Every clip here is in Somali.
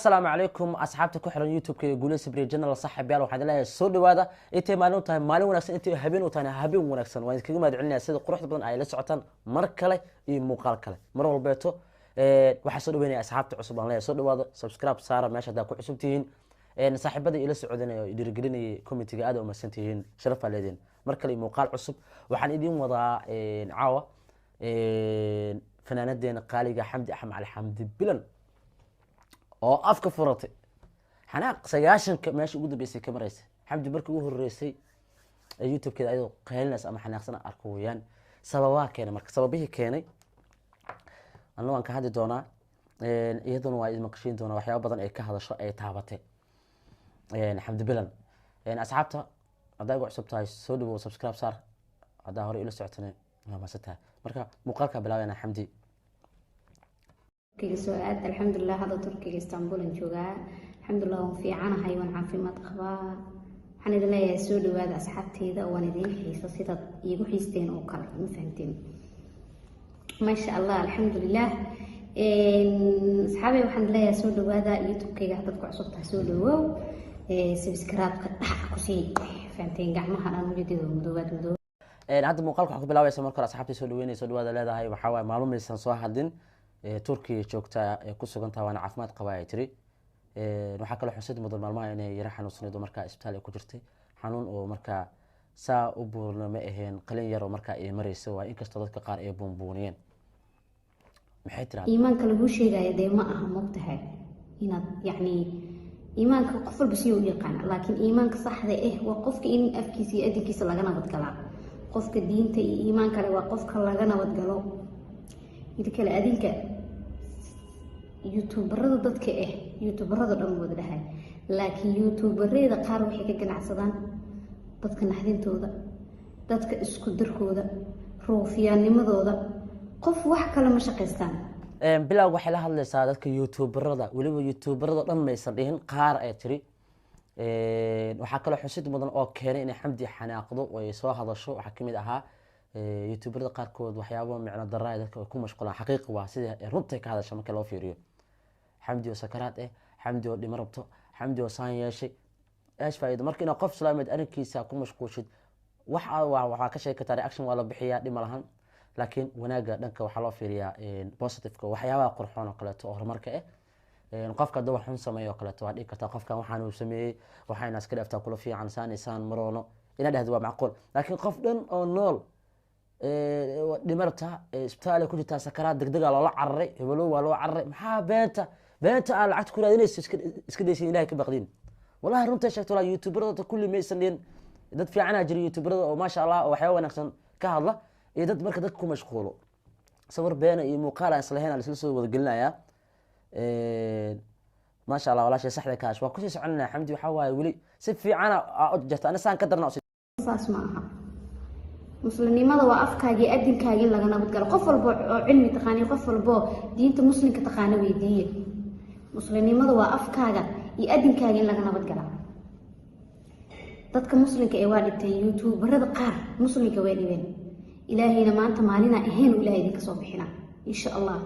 السلام عليكم أصحابتي كحرن يوتيوب كي يقولون سبري جنرال صاحب يلا وحد الله سود هذا أنت مالون تاي مالون ونكسن أنت هبين وتانا هبين ونكسن وين كذا ما دعنا سيد قروح بدن أي لسعتان مركلة مقال كله مرة البيتو وحصلوا بيني أصحابتي عصب الله سود هذا سبسكرايب صار ماشي هذا كل عصبتين صاحب بدي إلى سعودنا يدرجلني كوميتي قاعد وما سنتين شرف عليدين مركلة مقال عصب وحن إدين وضع عاوة فنانات دين قالي حمدي أحمد على حمدي بلن oo afka furatay xanaaq sagaashanka meesha ugu dambeysay ka mareysay xamdi markii ugu horeysay youtube-keeda ayadoo qeylinays ama xanaaqsan arko weeyaan sababaa keenay marka sababihii keenay anna waan ka hadli doonaa iyaduna waa idin qashin doonaa waxyaabo badan ay ka hadasho ay taabatay xamdi bilan asxaabta hadday ugu cusub tahay soo dhawow subscribe saar haddaa hore ila socotana waa maasatahay marka muuqaalka bilaabana xamdi سؤال الحمد لله هذا تركي اسطنبول نجوغا الحمد لله في عنا حيوان عافيماد قبا waxaan idin leeyahay soo dhawaada asxaabteyda oo aan idin xiiso sida iigu xiisteen oo kale ma fahanteen ma sha Allah alxamdulillah asxaabay waxaan leeyahay soo dhawaada youtube-kayga dadku cusub tahay soo dhawow subscribe-ka dhac ku sii fahanteen gacmaha aan ujeedo madoobaad hadda muuqaalka waxa ku bilaabaysa marka asxaabtay soo dhaweynayso soo dhawaada leedahay waxa waay maalumaysan soo hadin Turkiya joogta ee ku sugan tahay waana caafimaad qaba ay tiri waxa kale xusid mudan maalmaha inay yara xanuunsanayd marka isbitaal ay ku jirtay xanuun oo marka saa u buurna ma aheen qalin yar oo marka ay marayso waa inkastoo dadka qaar ay buunbuuniyeen maxay tiraan iimaanka lagu sheegay ma aha mugtahay inaad iimaanka qof walba si uu yaqaan laakiin iimaanka saxda ah waa qofka in afkiisa iyo adinkiisa laga nabad galaa qofka diinta iyo iimaanka waa qofka laga nabad galo idinka adinka youtuberada dadka youtuberada dhan wada dhahay laakiin youtuberada qaar waxay ka ganacsadaan dadka naxdintooda dadka isku darkooda ruufiyaanimadooda qof wax kale ma shaqeystaan bilaw waxay la hadlaysaa dadka youtuberada waliba youtuberada dhan maysan dhihin qaar ay tiri waxa kale xusid mudan oo keenay in xamdi xanaaqdo oo ay soo hadasho waxa kamid ahaa youtuberada qaarkood waxyaabo micno daraayo dadka ku mashquulaan xaqiiqi waa sida runta ka hadasho marka loo fiiriyo xamdi oo sakaraad xamdi oo dhimo rabto xamdi oo saan yeeshay ايش فايده marka in qof islaameed arinkiisa ku mashquulshid waxa ka sheekata reaction waa la bixiyaa dhimo lahan laakiin wanaaga dhanka waxa loo fiiriyaa positive-ka waxyaabaha qurxoon oo kale oo horumarka qofka dad wax xun sameeyo kale waa dhig kartaa qofkan waxaan uu sameeyay waxayna iska dhaaftaa kula fiican saan maroono ina dhahdo waa macquul laakiin qof dhan oo nool dhimarta isbitaal ku jirta sakaraad degdeg ah loo cararay hebelo waa loo cararay maxaa beenta aan lacag ku raadinayso iska deysay ilaahay ka baqdin wallahi runta sheegto la youtuberada kulli meeysan dhin dad fiican jira youtuberada oo ma sha Allah oo waxyaabo wanaagsan ka hadla iyo dad marka dad ku mashquulo sawir beena iyo muuqaal aan islahayn aan isla soo wada gelinaya ما شاء الله والله شيء صح ذكاش وكل شيء عندنا حمدي وحواي ولي سب في عنا أجت أنا سان قدرنا أساس معها مسلمنimada waa afkaaga adinkaaga laga nabad galo qof walba oo cilmi taqaan qof walba diinta muslimka taqaan weydiiye muslimnimada waa afkaaga iyo adinkaaga laga nabad galo dadka muslimka ee waa dhintay youtuberada qaar muslimka way dhibeen ilaahayna maanta maalina ahayn ilaahay idinka soo bixina insha Allah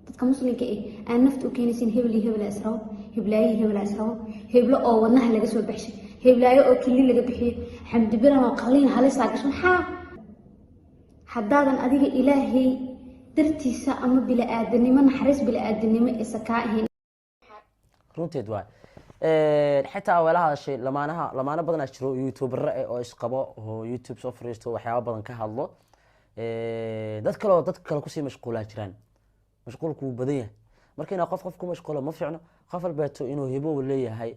dadka muslimka aan naftu keenaysin hebel asraw hebel asraw heblo oo wadnaha laga soo baxshay heblaayo oo kili laga bixiyo xamdi bilan oo qaliin halis ah gashan haddaadan adiga ilaahay dartiisa ama bila aadanimo naxariis bila aadanimo isakaa ahayn runteed waa xitaa walaha shay lamaana badan jiro youtuber oo isqabo oo youtube soo fariisto waxyaabo badan ka hadlo dad kale ku sii mashquulaa jiraan mashquulku badan yahay marka ina qof ku mashquulo ma fiicno qof walbeeto inuu hibo leeyahay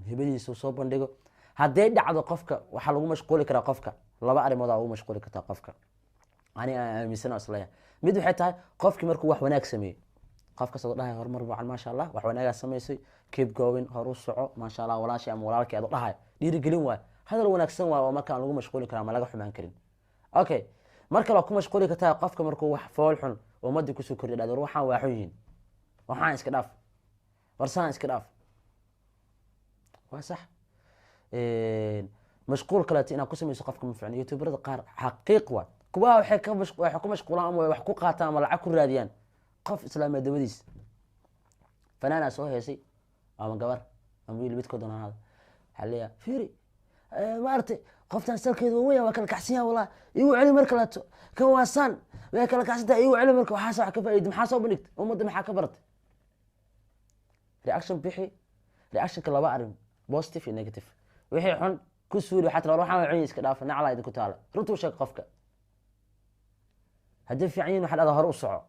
hibadiisa soo bandhigo haddii dhacdo qofka waxa lagu mashquuli karaa qofka laba arimood oo mashquuli kartaa qofka ani aaminsan aslaya mid waxay tahay qofkii markuu wax wanaag sameeyo qofka soo dhahay horumar baan ma sha Allah wax wanaag sameeysay keep going horu soco ma sha Allah walaashi ama walaalkii aad dhahay dhiirigelin waay hadal wanaagsan waa oo marka aan lagu mashquuli karaa ma laga xumaan karin okay marka la ku mashquuli kartaa qofka markuu wax fool xun ummadii ku soo kordhiyay waxaan waa xun yihiin waxaan iska dhaaf warsaan iska dhaaf waa sax mashquul kale ina ku sameeyso qofka ma fiicna youtuberada qaar xaqiiq waa kuwa waxay ku mashquulaan ama wax ku qaataan ama lacag ku raadiyaan qof islaameed dabadiis fanaana soo heesay ama gabar ama wiil midkood doona ahaada waxaa leeyahay fiiri maaragtay qoftan salkeedu waa weyn waa kala kacsan yahay wallah igu celi marka lato kan waasaan way kala kacsantahay igu celi marka waxaas wax ka faa'iido maxaa soo bandhigtay ummadda maxaa ka baratay reaction bixi reactionka laba arrin positive iyo negative wixii xun ku suuli waxaa tiraa waxaan cunyi iska dhaafa naclaa idinku taala runtuu sheeg qofka haddii fiican yihin waxaa dhahdaa hore u soco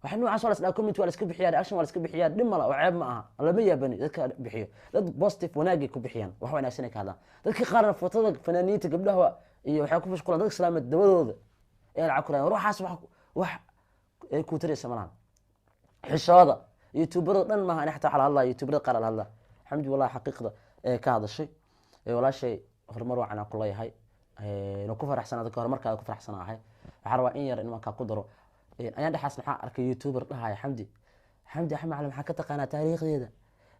waxa noocaas waa la isdhaa comment waa la iska bixiyaa reaction waa la iska bixiyaa dhib mala oo ceeb ma aha lama yaabani dadka bixiyo dad positive wanaagay ku bixiyaan wax wanaagsan ay ka hadlaan dadka qaarna fotada fanaaniinta gabdhaha iyo waxay ku mashquulaan dadka islaamad dabadooda ee lacag ku raadiyaan ruuxaas wax ay ku taraysa malahan xishooda youtuberada dhan maaha xataa waxaa la hadlaa youtuberada qaar la hadlaa xamdi wallahi xaqiiqda ee ka hadashay walaashay horumar wacan aan ku leeyahay no ku faraxsanaa dadka horumarkaada ku faraxsanaahay waxaa rabaa in yar in markaa ku daro ayaan dhexaas maxaa arkay youtuber dhahaya xamdi axmed cali maxaa ka taqaanaa taariikhdeeda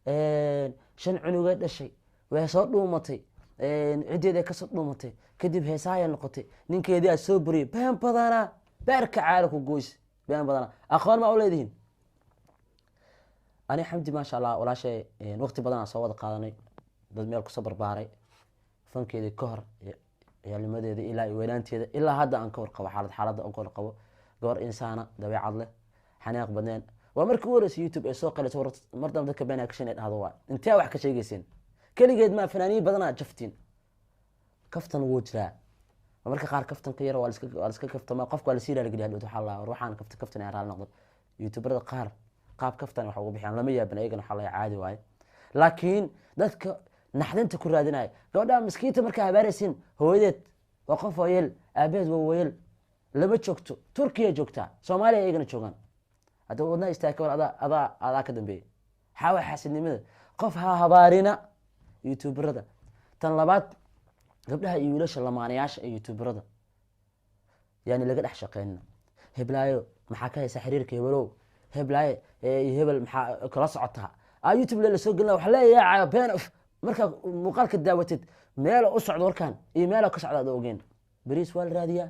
5 cunugay dhashay way soo dhuumatay cideeda kasoo dhuumatay kadib heesaaya noqotay ninkeedii aa soo buriyay been badanaa beerka caala ku goys been badanaa aqoon ma u leedihiin ani xamdi maasha allah walaashay waqti badan aan soo wada qaadanay dad meel kusoo barbaaray fankeedii ka hor ciyaalnimadeeda ilaa weynaanteeda ilaa hadda aan ka warqabo xaaladda aan ka warqabo gabar insaana dabeecad leh xanaaq badneen waa markii ugu horeysay youtube ay soo qalayso mar dambe dadka been action ay dhahdo waa intee wax ka sheegayseen keligeed ma fanaaniin badanaa jaftiin kaftan wuu jiraa marka qaar kaftanka yar waa la iska kaftama qofka waa la sii raalgeliyaa waxaa la ruuxaan kaftan ay raali noqdo youtuberada qaar qaab kaftan wax ugu bixiyaan lama yaaban ayagana waxaa laga caadi waaye laakiin dadka naxdinta ku raadinaya gabadha miskiinta markaa habaaraysiin hooyadeed waa qof hooyeel aabeed waa hooyeel lama joogto turkiya joogtaa soomaaliya ayagana joogaan hadda wadnaha istaag war adaa ka dambeeyay xaawa xaasidnimada qof ha habaarina youtuberada tan labaad gabdhaha iyo wiilasha lamaanayaasha ee youtuberada yani laga dhex shaqeynina heblaayo maxaa ka haysa xiriirka hebelow heblaaye iyo hebel maxaa kala socotaa youtube la soo gelina waxa leeyahay been markaa muuqaalka daawatid meel u socdo warkaan iyo meel ka socda aad ogeen bariis waa la raadiyaa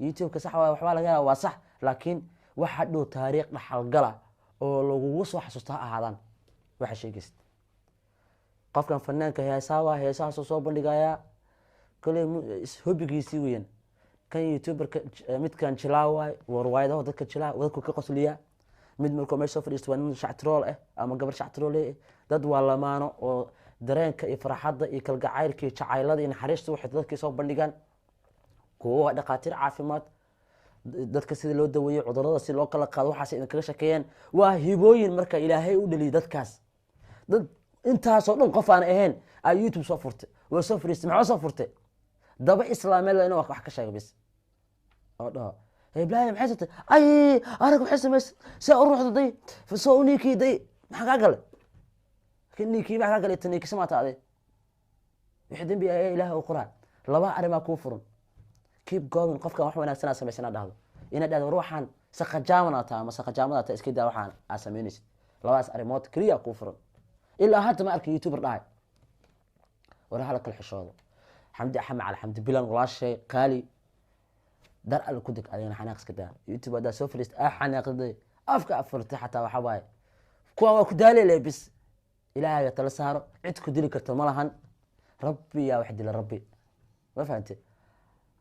youtube-ka sax waxbaa laga helaa waa sax laakiin waxa dhow taariikh dhaxalgala oo lagugu soo xasuusta ha ahaadaan waxa sheegaysid qofkan fanaanka heesahaasoo soo bandhigayaa kale hobigiisii weeyaan kan youtuberka midkan jilaawaay warwaayadaho dadka jilaa dadku ka qosliyaa mid markuu meesha soo fadhiisto waa nin shactirool ah ama gabar shactirool ah dad waa lamaano oo dareenka iyo farxadda iyo kalgacaylka iyo jacaylada iyo naxariista waxay dadkii soo bandhigaan kuwa waa dhaqaatiir caafimaad dadka sida loo daweeyo cudurrada si loo kala qaado waxaas idin kaga shakeeyeen waa hibooyin marka ilaahay u dhaliyo dadkaas dad intaasoo dhan qof aan ahayn aa youtube soo furtay waa soo fadhiistay maxaa soo furtay daba islaameed la inuu wax ka sheego bis oo dhaho heblaaya maxay sotay ay arag waxay samaysay see u ruuxda day soo u niikii day maxaa kaa galay niikii maxaa kaa galay taniikisa maata ade wixii dembi ayaa ilaahay u qoraa laba arrimaa kuu furan keep going qofkan wax wanaagsan aa samaysan aa dhahdo inaad dhahdo ruuxaan saqajaaman taa ama saqajaamada taa iska daa waxaan aa samaynaysid labadaas arrimood keliya kuu furan ilaa hadda ma arka youtuber dhahay war hala kala xishoodo xamdi axmed cali xamdi bilan walaashay qaali dar alle ku deg adigana xanaaq iska daa youtube haddaa soo fadhiista xanaaqday afka afurtay xataa waxa waaye kuwaan waa ku daaleelay bis ilaahaga tala saaro cid ku dili karta ma lahan rabbi yaa wax dila rabbi ma fahantay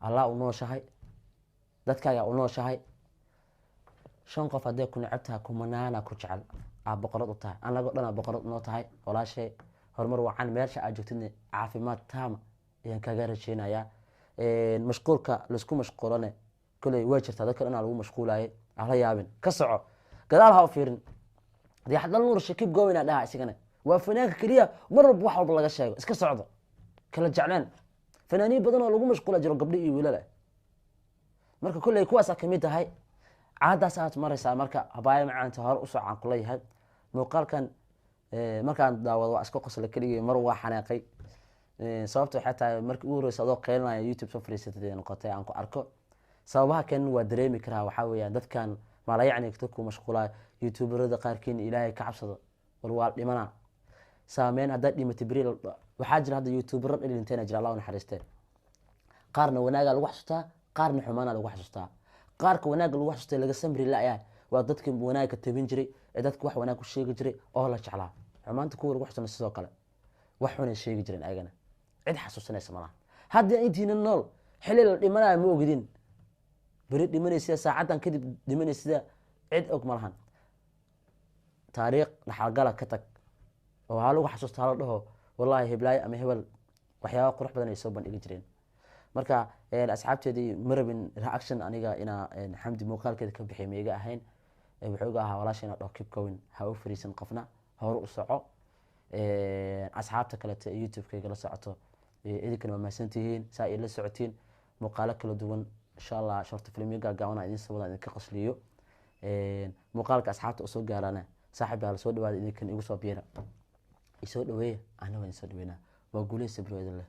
allah u nooshahay dadkaaga u nooshahay 5 qof hadday ku necab tahay kumanaana ku jecel aa boqorad u tahay anagoo dhan aa boqorad noo tahay walaashay horumar wacan meesha aad joogtidna caafimaad taama ayaan kaga rajeynayaa mashquulka laisku mashquulane koley waa jirtaa dadka dhan aa lagu mashquulaayay hala yaabin ka soco gadaal ha u fiirin dayaxdal nuur shakib goowina dhaha isigana waa fanaanka keliya mar walba wax walba laga sheego iska socdo kala jecleen fanaaniin badan oo lagu mashquula jiro gabdho iyo wiilal marka koley kuwaas ka mid tahay caadaas aad maraysaa marka habaaya macaanta hore u socon ku leeyahay muuqaalkan markaan daawado waa iska qosla kaliya mar waa xanaaqay sababta waxay tahay markii ugu horreysay adoo qeylanayo youtube soo fariisatay noqotay aan ku arko sababaha kan waa dareemi karaa waxaa weeyaan dadkan mala yacni dadku mashquulaa youtuberada qaarkiin ilaahay ka cabsado war waa dhimana saameyn haddaad dhimatay beri waxaa jira hadda youtuberra dhilinteena jira allah u naxariistee qaarna wanaagaa lagu xasuustaa qaarna xumaanaa lagu xasuustaa qaarka wanaagga lagu xasuustay laga samri la'yahay waa dadkii wanaagga tabin jiray ee dadka wax wanaag ku sheegi jiray oo la jeclaa xumaanta kuwa lagu xusana sidoo kale wax xunay sheegi jireen ayagana cid xasuusanaysa malaha hadda intiina nool xilli la dhimanayo ma ogidin beri dhimanaysa saacadan kadib dhimanaysa cid og malahan taariikh dhaxalgala ka tag oo waxaa lagu xasuusta hala dhaho wallaahi heblaayo ama hebel waxyaaba qurux badan ay soo bandhigi jireen marka asxaabteedii ma rabin reaction aniga inaa xamdi muuqaalkeeda ka bixi maiga ahayn wuxuu iga ahaa walaasha inaa dhaho keep going ha u fariisan qofna hore u soco asxaabta kalete youtube-kayga la socoto idinkana waa mahadsantihiin saa ay la socotiin muuqaalo kala duwan insha allah shorta filmyo gaagaaban idin soo wadaan idinka qasliyo muuqaalka asxaabta usoo gaarana saaxib yaa la soo dhawaada idinkan igu soo biira isoo dhaweeya anna waan isoo dhaweynaa waa guuleysa bilowda leh